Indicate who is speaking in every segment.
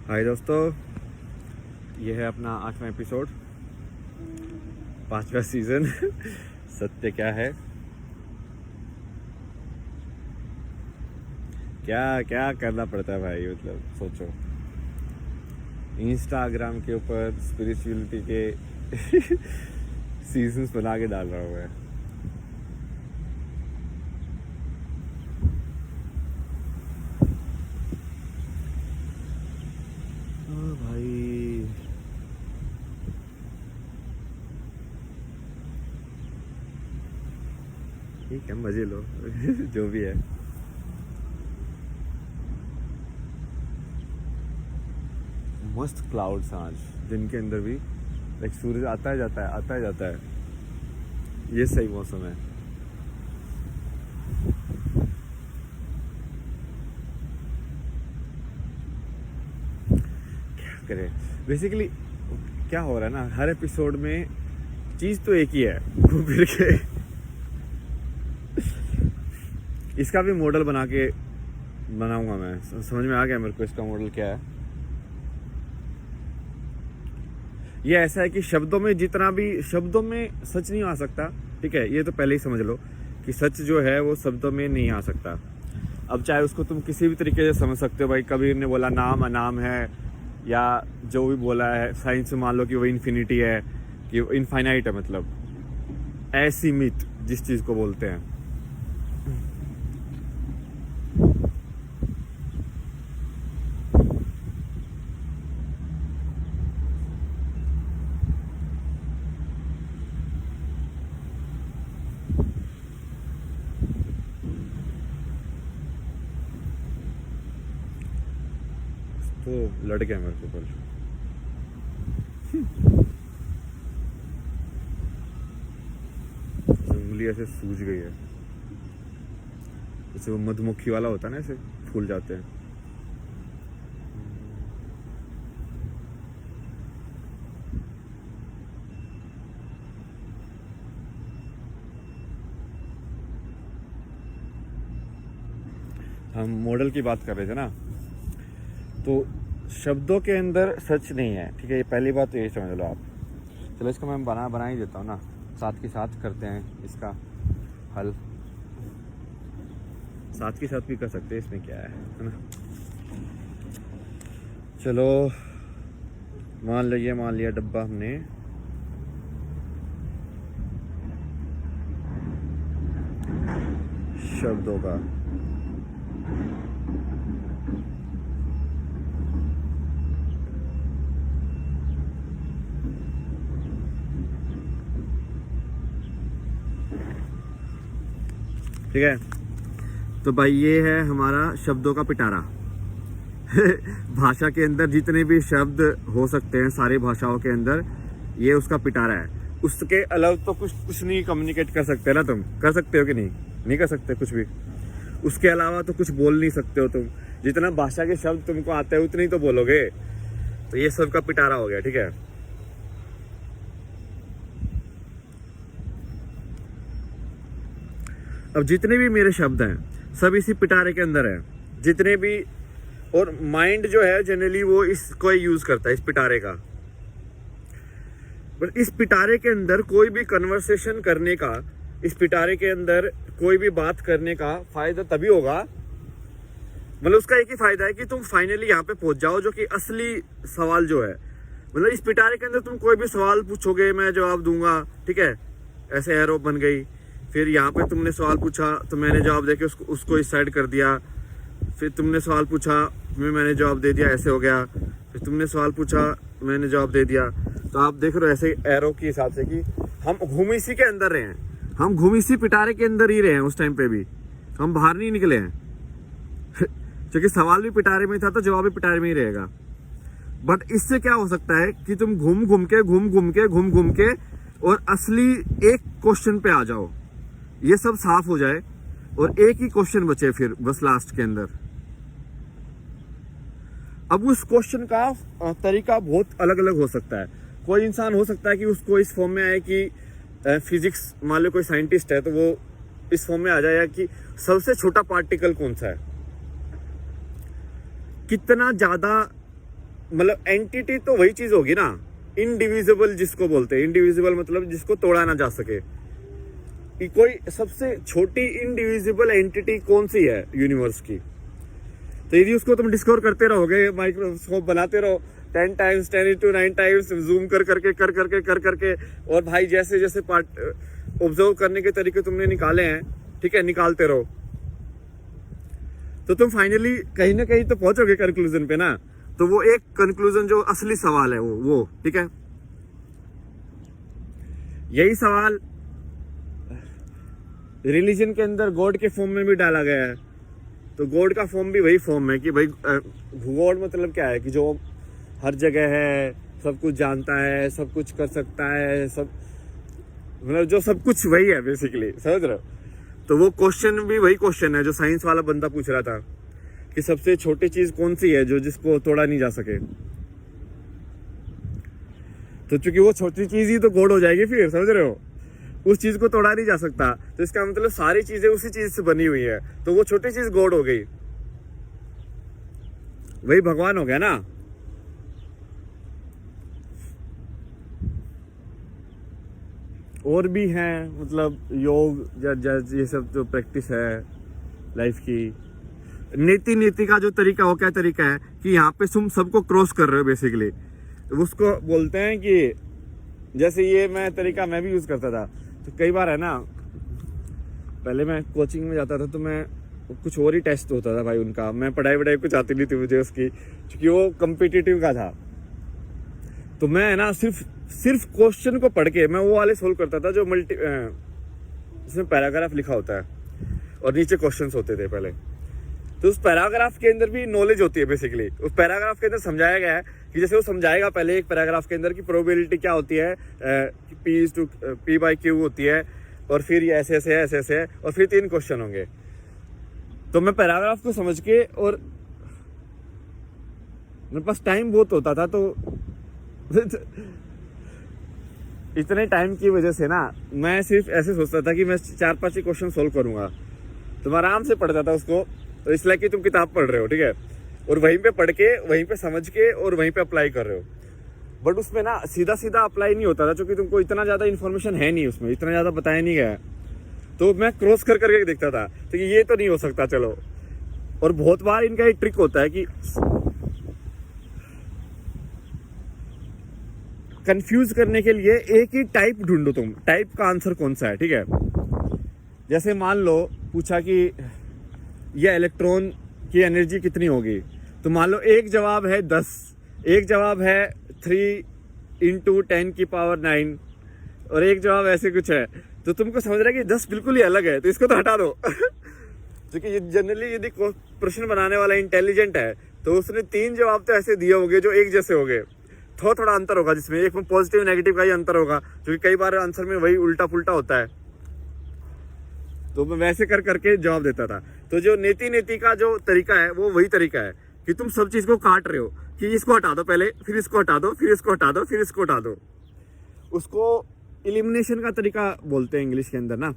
Speaker 1: हाय दोस्तों, ये है अपना 8वां एपिसोड, 5वां सीज़न। सत्य क्या है, क्या क्या करना पड़ता है भाई। मतलब सोचो, इंस्टाग्राम के ऊपर स्पिरिचुअलिटी के सीजन्स बना के डाल रहा हूँ मैं। भाई ठीक है, मजे लो। जो भी है। मस्त क्लाउड्स हैं आज, दिन के अंदर भी। लाइक सूरज आता है जाता है, आता है जाता है। ये सही मौसम है। क्या करें, बेसिकली क्या हो रहा है ना, हर एपिसोड में चीज़ तो एक ही है, घूम फिर के। इसका भी मॉडल बना के बनाऊंगा मैं। समझ में आ गया मेरे को इसका मॉडल क्या है। ये ऐसा है कि शब्दों में जितना भी, शब्दों में सच नहीं आ सकता, ठीक है। ये तो पहले ही समझ लो कि सच जो है वो शब्दों में नहीं आ सकता। अब चाहे उसको तुम किसी भी तरीके से समझ सकते हो। भाई कबीर ने बोला नाम अनाम है, या जो भी बोला है साइंस में मान लो कि वो इन्फिनिटी है, कि वो इनफाइनाइट है, मतलब असीमित जिस चीज़ को बोलते हैं। तो लड़ गया मेरे को ऊपर। उंगली ऐसे सूज गई है, जैसे वो मधुमक्खी वाला होता है ना, ऐसे फूल जाते हैं। हम मॉडल की बात कर रहे थे ना, तो शब्दों के अंदर सच नहीं है, ठीक है। ये पहली बात तो यही समझ लो आप। चलो इसको मैं बना ही देता हूँ ना, साथ के साथ करते हैं इसका हल। साथ के साथ भी कर सकते हैं, इसमें क्या है ना। चलो मान लिया डब्बा हमने। शब्दों का ठीक है। तो भाई ये है हमारा शब्दों का पिटारा। भाषा के अंदर जितने भी शब्द हो सकते हैं, सारी भाषाओं के अंदर ये उसका पिटारा है। उसके अलावा तो कुछ नहीं कम्युनिकेट कर सकते ना। तुम कर सकते हो कि नहीं? नहीं कर सकते कुछ भी। उसके अलावा तो कुछ बोल नहीं सकते हो तुम। जितना भाषा के शब्द तुमको आते हैं उतने ही तो बोलोगे। तो ये सबका पिटारा हो गया, ठीक है। अब जितने भी मेरे शब्द हैं सब इसी पिटारे के अंदर है, जितने भी। और माइंड जो है जनरली वो इसको यूज करता है, इस पिटारे का। पर इस पिटारे के अंदर कोई भी कन्वर्सेशन करने का, इस पिटारे के अंदर कोई भी बात करने का फायदा तभी होगा, मतलब उसका एक ही फायदा है कि तुम फाइनली यहाँ पे पहुंच जाओ, जो कि असली सवाल जो है। मतलब इस पिटारे के अंदर तुम कोई भी सवाल पूछोगे, मैं जवाब दूंगा, ठीक है। ऐसे एरो बन गई। फिर यहाँ पे तुमने सवाल पूछा तो मैंने जवाब देके उसको इस साइड कर दिया। फिर तुमने सवाल पूछा, मैंने जवाब दे दिया, ऐसे हो गया। फिर तुमने सवाल पूछा, मैंने जवाब दे दिया। तो आप देख रहे हो ऐसे एरो के हिसाब से कि हम घूम इसी के अंदर रहे हैं, हम घूम इसी पिटारे के अंदर ही रहे हैं। उस टाइम पे भी हम बाहर नहीं निकले हैं। क्योंकि सवाल भी पिटारे में था तो जवाब भी पिटारे में ही रहेगा। बट इससे क्या हो सकता है कि तुम घूम घूम के और असली एक क्वेश्चन पे आ जाओ, ये सब साफ हो जाए और एक ही क्वेश्चन बचे फिर बस लास्ट के अंदर। अब उस क्वेश्चन का तरीका बहुत अलग अलग हो सकता है। कोई इंसान हो सकता है कि उसको इस फॉर्म में आए कि फिजिक्स, मान लो कोई साइंटिस्ट है तो वो इस फॉर्म में आ जाए कि सबसे छोटा पार्टिकल कौन सा है, कितना ज्यादा मतलब एंटिटी तो वही चीज होगी ना, इनडिविजिबल जिसको बोलते हैं। इनडिविजिबल मतलब जिसको तोड़ा ना जा सके। कि कोई सबसे छोटी इनडिविजिबल एंटिटी कौन सी है यूनिवर्स की, तो यदि उसको तुम डिस्कवर करते रहोगे, माइक्रोस्कोप बनाते रहो 10 टाइम्स 10x9 टाइम्स जूम कर करके और भाई जैसे जैसे पार्ट ऑब्जर्व करने के तरीके तुमने निकाले हैं, ठीक है, निकालते रहो, तो तुम फाइनली कहीं ना कहीं तो पहुंचोगे कंक्लूजन पे ना। तो वो एक कंक्लूजन जो असली सवाल है वो ठीक है, यही सवाल रिलीजन के अंदर गॉड के फॉर्म में भी डाला गया है। तो गॉड का फॉर्म भी वही फॉर्म है कि भाई गॉड मतलब क्या है कि जो हर जगह है, सब कुछ जानता है, सब कुछ कर सकता है, सब मतलब जो सब कुछ वही है बेसिकली, समझ रहे हो। तो वो क्वेश्चन भी वही क्वेश्चन है जो साइंस वाला बंदा पूछ रहा था कि सबसे छोटी चीज कौन सी है जो जिसको तोड़ा नहीं जा सके। तो चूंकि वो छोटी चीज ही तो गॉड हो जाएगी फिर, समझ रहे हो, उस चीज को तोड़ा नहीं जा सकता। तो इसका मतलब सारी चीजें उसी चीज से बनी हुई है, तो वो छोटी चीज गॉड हो गई, वही भगवान हो गया ना। और भी हैं मतलब योग या ये सब जो प्रैक्टिस है लाइफ की। नीति का जो तरीका, वो क्या तरीका है कि यहाँ पे तुम सबको क्रॉस कर रहे हो बेसिकली। उसको बोलते हैं कि जैसे ये तरीका मैं भी यूज करता था। तो कई बार है ना, पहले मैं कोचिंग में जाता था तो मैं कुछ और ही टेस्ट होता था भाई उनका, मैं पढ़ाई वढ़ाई कुछ आती नहीं थी मुझे उसकी, क्योंकि वो कम्पिटिटिव का था। तो मैं है ना सिर्फ क्वेश्चन को पढ़ के मैं वो वाले सोल्व करता था जो इसमें पैराग्राफ लिखा होता है और नीचे क्वेश्चंस होते थे पहले। तो उस पैराग्राफ के अंदर भी नॉलेज होती है बेसिकली। उस पैराग्राफ के अंदर समझाया गया है कि जैसे वो समझाएगा पहले एक पैराग्राफ के अंदर कि प्रोबेबिलिटी क्या होती है, P/Q होती है, और फिर ये ऐसे ऐसे है, और फिर 3 क्वेश्चन होंगे। तो मैं पैराग्राफ को समझ के, और मेरे पास टाइम बहुत होता था, तो इतने टाइम की वजह से ना मैं सिर्फ ऐसे सोचता था कि मैं 4-5 ही क्वेश्चन सोल्व करूंगा। तो मैं आराम से पढ़ता था उसको, तो इसलिए कि तुम किताब पढ़ रहे हो, ठीक है, और वहीं पे पढ़ के, वहीं पे समझ के, और वहीं पे अप्लाई कर रहे हो। बट उसमें ना सीधा अप्लाई नहीं होता था, क्योंकि तुमको इतना ज़्यादा इन्फॉर्मेशन है नहीं, उसमें इतना ज़्यादा बताया नहीं गया। तो मैं क्रॉस करके देखता था, तो ये तो नहीं हो सकता, चलो। और बहुत बार इनका एक ट्रिक होता है कि कंफ्यूज करने के लिए एक ही टाइप ढूंढो तुम, टाइप का आंसर कौन सा है, ठीक है। जैसे मान लो पूछा कि ये इलेक्ट्रॉन की एनर्जी कितनी होगी, तो मान लो एक जवाब है 10, एक जवाब है 3 × 10⁹, और एक जवाब ऐसे कुछ है। तो तुमको समझ रहा है कि 10 बिल्कुल ही अलग है, तो इसको तो हटा दो। क्योंकि ये जनरली यदि प्रश्न बनाने वाला इंटेलिजेंट है तो उसने 3 जवाब तो ऐसे दिए होंगे जो एक जैसे होंगे। थोड़ा अंतर होगा, जिसमें एक में पॉजिटिव नेगेटिव का ही अंतर होगा, क्योंकि कई बार आंसर में वही उल्टा पुल्टा होता है। तो मैं वैसे करके जवाब देता था। तो जो नीति का जो तरीका है वो वही तरीका है कि तुम सब चीज को काट रहे हो, कि इसको हटा दो पहले, फिर इसको हटा दो, फिर इसको हटा दो, फिर इसको हटा दो। उसको इलिमिनेशन का तरीका बोलते हैं इंग्लिश के अंदर ना,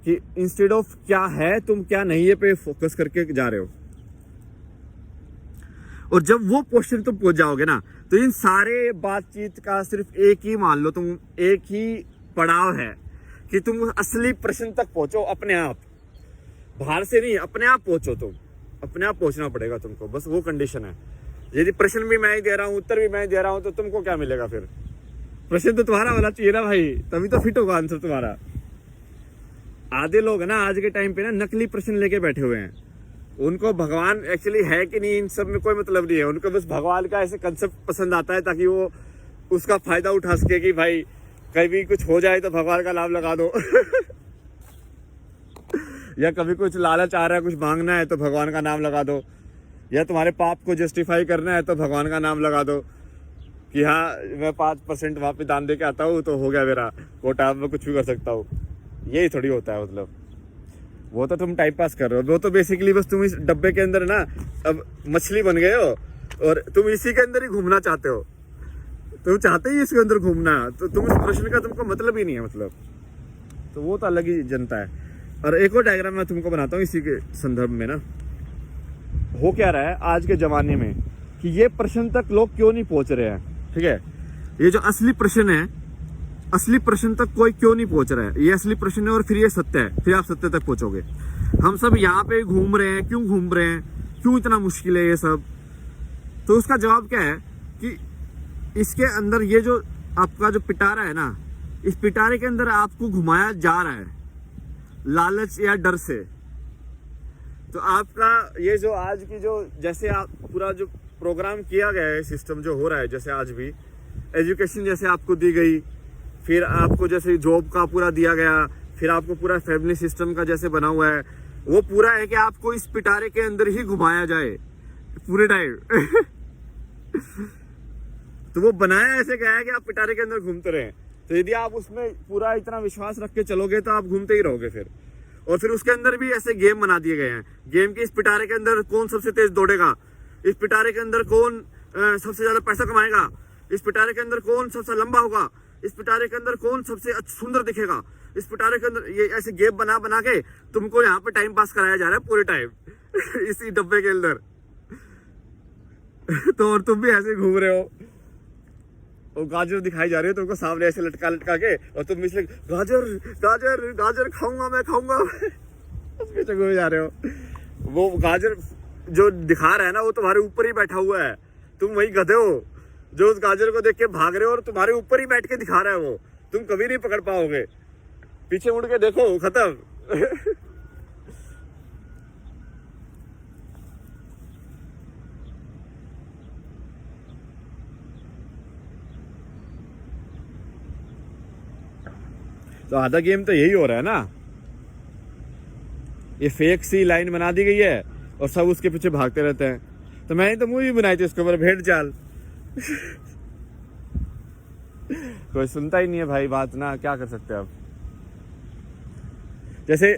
Speaker 1: कि इंस्टेड ऑफ क्या है तुम क्या नहीं है पे फोकस करके जा रहे हो। और जब वो क्वेश्चन तुम पहुंच जाओगे ना, तो इन सारे बातचीत का सिर्फ एक ही मान लो तुम, एक ही पड़ाव है कि तुम असली प्रश्न तक पहुंचो अपने आप, बाहर से नहीं, अपने आप पहुंचो। तुम अपने आप पहुंचना पड़ेगा तुमको, बस वो कंडीशन है। यदि प्रश्न भी मैं ही दे रहा हूं, उत्तर भी मैं ही दे रहा हूं, तो तुमको क्या मिलेगा फिर? प्रश्न तो तुम्हारा वाला चाहिए ना भाई, तभी तो फिट होगा आंसर तुम्हारा। आधे लोग है ना आज के टाइम पे ना नकली प्रश्न लेके बैठे हुए हैं। उनको भगवान एक्चुअली है कि नहीं इन सब में कोई मतलब नहीं है, उनको बस भगवान का ऐसे कंसेप्ट पसंद आता है ताकि वो उसका फायदा उठा सके कि भाई कभी कुछ हो जाए तो भगवान का नाम लगा दो। या कभी कुछ लालच आ रहा है, कुछ मांगना है तो भगवान का नाम लगा दो, या तुम्हारे पाप को जस्टिफाई करना है तो भगवान का नाम लगा दो कि हाँ मैं 5% वहां पे दान दे के आता हूँ तो हो गया मेरा कोटा, मैं कुछ भी कर सकता हूँ। यही थोड़ी होता है, मतलब वो तो तुम टाइम पास कर रहे हो। वो तो बेसिकली बस तुम इस डब्बे के अंदर ना अब मछली बन गए हो और तुम इसी के अंदर ही घूमना चाहते हो। तुम चाहते ही इसके अंदर घूमना, तो तुम इस प्रश्न का तुमको मतलब ही नहीं है, मतलब तो वो तो अलग ही जनता है। और एक और डायग्राम मैं तुमको बनाता हूँ इसी के संदर्भ में ना। हो क्या रहा है आज के जमाने में कि ये प्रश्न तक लोग क्यों नहीं पहुंच रहे हैं, ठीक है। ये जो असली प्रश्न है, असली प्रश्न तक कोई क्यों नहीं पहुंच रहा है, ये असली प्रश्न है और फिर ये सत्य है, फिर आप सत्य तक पहुंचोगे। हम सब यहाँ पे घूम रहे हैं, क्यों घूम रहे हैं, क्यों इतना मुश्किल है ये सब? तो उसका जवाब क्या है कि इसके अंदर ये जो आपका जो पिटारा है ना, इस पिटारे के अंदर आपको घुमाया जा रहा है लालच या डर से। तो आपका ये जो आज की जो जैसे आप पूरा जो प्रोग्राम किया गया है, सिस्टम जो हो रहा है, जैसे आज भी एजुकेशन जैसे आपको दी गई, फिर आपको जैसे जॉब का पूरा दिया गया, फिर आपको पूरा फैमिली सिस्टम का जैसे बना हुआ है, वो पूरा है कि आपको इस पिटारे के अंदर ही घुमाया जाए पूरे टाइम। तो वो बनाया ऐसे गया है कि आप पिटारे के अंदर घूमते रहे। तो यदि आप उसमें पूरा इतना विश्वास रख के चलोगे तो आप घूमते ही रहोगे फिर। और फिर उसके अंदर भी ऐसे गेम बना दिए गए हैं, गेम के इस पिटारे के अंदर कौन सबसे तेज दौड़ेगा, इस पिटारे के अंदर कौन सबसे ज्यादा पैसा कमाएगा, इस पिटारे के अंदर कौन सबसे लंबा होगा, इस पिटारे के अंदर कौन सबसे सुंदर दिखेगा, इस पिटारे के अंदर, ये ऐसे गेम बना बना के तुमको यहाँ पे टाइम पास कराया जा रहा है पूरे टाइम इसी डब्बे के अंदर। तो और तुम भी ऐसे घूम रहे हो, और गाजर दिखाई जा रही है तुमको सामने ऐसे लटका लटका के, और तुम इसलिए गाजर गाजर गाजर खाऊंगा मैं खाऊंगा उसके चक्कर में जा रहे हो। वो गाजर जो दिखा रहा है ना, वो तुम्हारे ऊपर ही बैठा हुआ है, तुम वही गधे हो जो उस गाजर को देख के भाग रहे हो, और तुम्हारे ऊपर ही बैठ के दिखा रहा है वो, तुम कभी नहीं पकड़ पाओगे। पीछे मुड़ के देखो, खत्म। तो आधा गेम तो यही हो रहा है ना, ये फेक सी लाइन बना दी गई है और सब उसके पीछे भागते रहते हैं। तो मैंने तो मूवी बनाई थी उसके ऊपर, भेड़ चाल। कोई सुनता ही नहीं है भाई बात ना, क्या कर सकते हैं अब। जैसे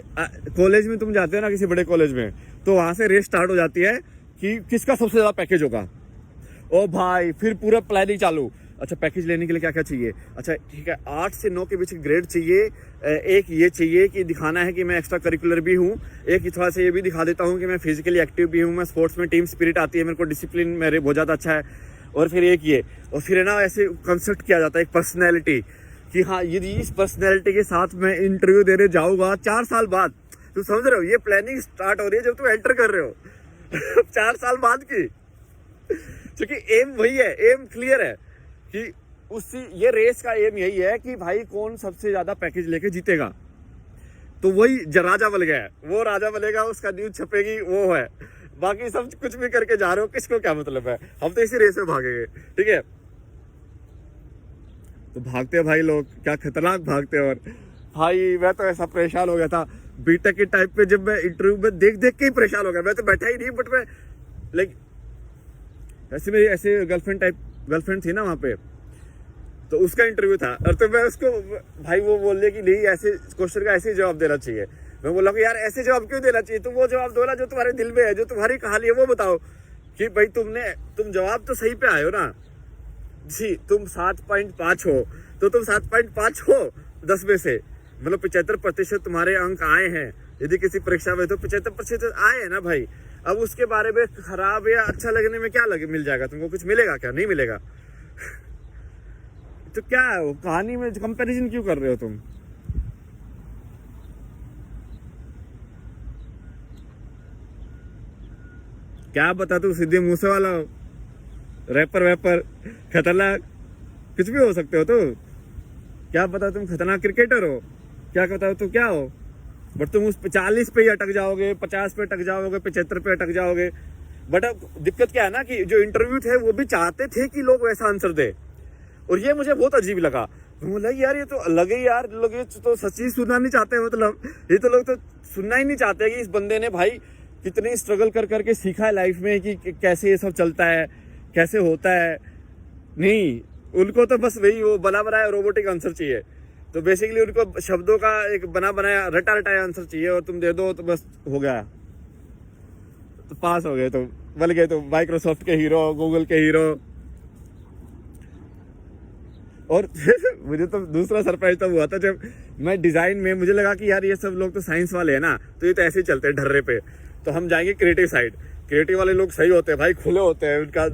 Speaker 1: कॉलेज में तुम जाते हो ना, किसी बड़े कॉलेज में, तो वहां से रेस स्टार्ट हो जाती है कि किसका सबसे ज्यादा पैकेज होगा। ओ भाई, फिर पूरा प्लानिंग चालू। अच्छा, पैकेज लेने के लिए क्या क्या चाहिए, अच्छा ठीक है 8 से 9 के बीच ग्रेड चाहिए, एक ये चाहिए कि दिखाना है कि मैं एक्स्ट्रा करिकुलर भी हूँ, एक थोड़ा सा ये भी दिखा देता हूँ कि मैं फिजिकली एक्टिव भी हूँ, मैं स्पोर्ट्स में टीम स्पिरिट आती है, मेरे को डिसिप्लिन मेरे बहुत ज़्यादा अच्छा है, और फिर एक ये, और फिर है ना ऐसे कंसेप्ट किया जाता है एक पर्सनैलिटी कि हाँ यदि इस पर्सनैलिटी के साथ मैं इंटरव्यू देने जाऊँगा 4 साल बाद। तुम समझ रहे हो, ये प्लानिंग स्टार्ट हो रही है जब तुम एंटर कर रहे हो 4 साल बाद की। क्योंकि एम वही है, एम क्लियर है कि उसी ये रेस का एम यही है कि भाई कौन सबसे ज्यादा पैकेज लेके जीतेगा। तो वही राजा बन गया है, वो राजा बनेगा, उसका न्यूज छपेगी, वो है। बाकी सब कुछ भी करके जा रहे हो, किसको क्या मतलब है, हम तो इसी रेस में भागेंगे, ठीक है। तो भागते हैं भाई लोग, क्या खतरनाक भागते हैं। और भाई मैं तो ऐसा परेशान हो गया था बीटेक के टाइप पे, जब मैं इंटरव्यू में देख देख के ही परेशान हो गया। मैं तो बैठा ही नहीं, बट मैं लाइक ऐसे मेरी ऐसे गर्लफ्रेंड थी ना वहाँ पे, तो उसका इंटरव्यू था, और तो मैं उसको भाई वो बोल रही कि नहीं ऐसे क्वेश्चन का ऐसे ही जवाब देना चाहिए। मैं बोला कि यार ऐसे जवाब क्यों देना चाहिए, तुम वो जवाब दो ना जो तुम्हारे दिल में है, जो तुम्हारी कहानी है वो बताओ कि भाई तुम जवाब तो सही पे आए हो ना जी। तुम 7.5 हो तो तुम 7.5 हो 10 में से, मतलब 75% तुम्हारे अंक आए हैं यदि किसी परीक्षा में, तो 75% आए हैं ना भाई। अब उसके बारे में खराब या अच्छा लगने में क्या मिल जाएगा तुमको, कुछ मिलेगा क्या, नहीं मिलेगा। तो क्या है वो कहानी में कंपैरिजन क्यों कर रहे हो तुम। क्या बता, तू सीधे मुंह से वाला हो, रैपर वैपर खतरनाक कुछ भी हो सकते हो। तो क्या पता तुम खतरनाक क्रिकेटर हो, क्या पता तो क्या हो, बट तुम उस 40 पे ही अटक जाओगे, 50 पे अटक जाओगे, 75 पे अटक जाओगे। बट अब दिक्कत क्या है ना कि जो इंटरव्यू थे वो भी चाहते थे कि लोग वैसा आंसर दे, और ये मुझे बहुत अजीब लगा। बोला यार ये तो अलग ही यार, लोग ये तो सच्ची सुनना नहीं चाहते, मतलब ये तो लोग तो सुनना ही नहीं चाहते कि इस बंदे ने भाई कितनी स्ट्रगल कर करके सीखा है लाइफ में कि कैसे ये सब चलता है, कैसे होता है। नहीं, उनको तो बस वही वो बना बनाया रोबोटिक आंसर चाहिए। तो बेसिकली उनको शब्दों का एक बना बनाया रटा रटाया आंसर चाहिए, और तुम दे दो तो बस हो गया, तो पास हो गए, तो बन गए, तो माइक्रोसॉफ्ट के हीरो, गूगल के हीरो। और मुझे तो दूसरा सरप्राइज तब हुआ था जब मैं डिजाइन में, मुझे लगा कि यार ये सब लोग तो साइंस वाले हैं ना, तो ये तो ऐसे ही चलते हैं ढर्रे पे, तो हम जाएंगे क्रिएटिव साइड। क्रिएटिव वाले लोग सही होते हैं भाई, खुले होते हैं उनका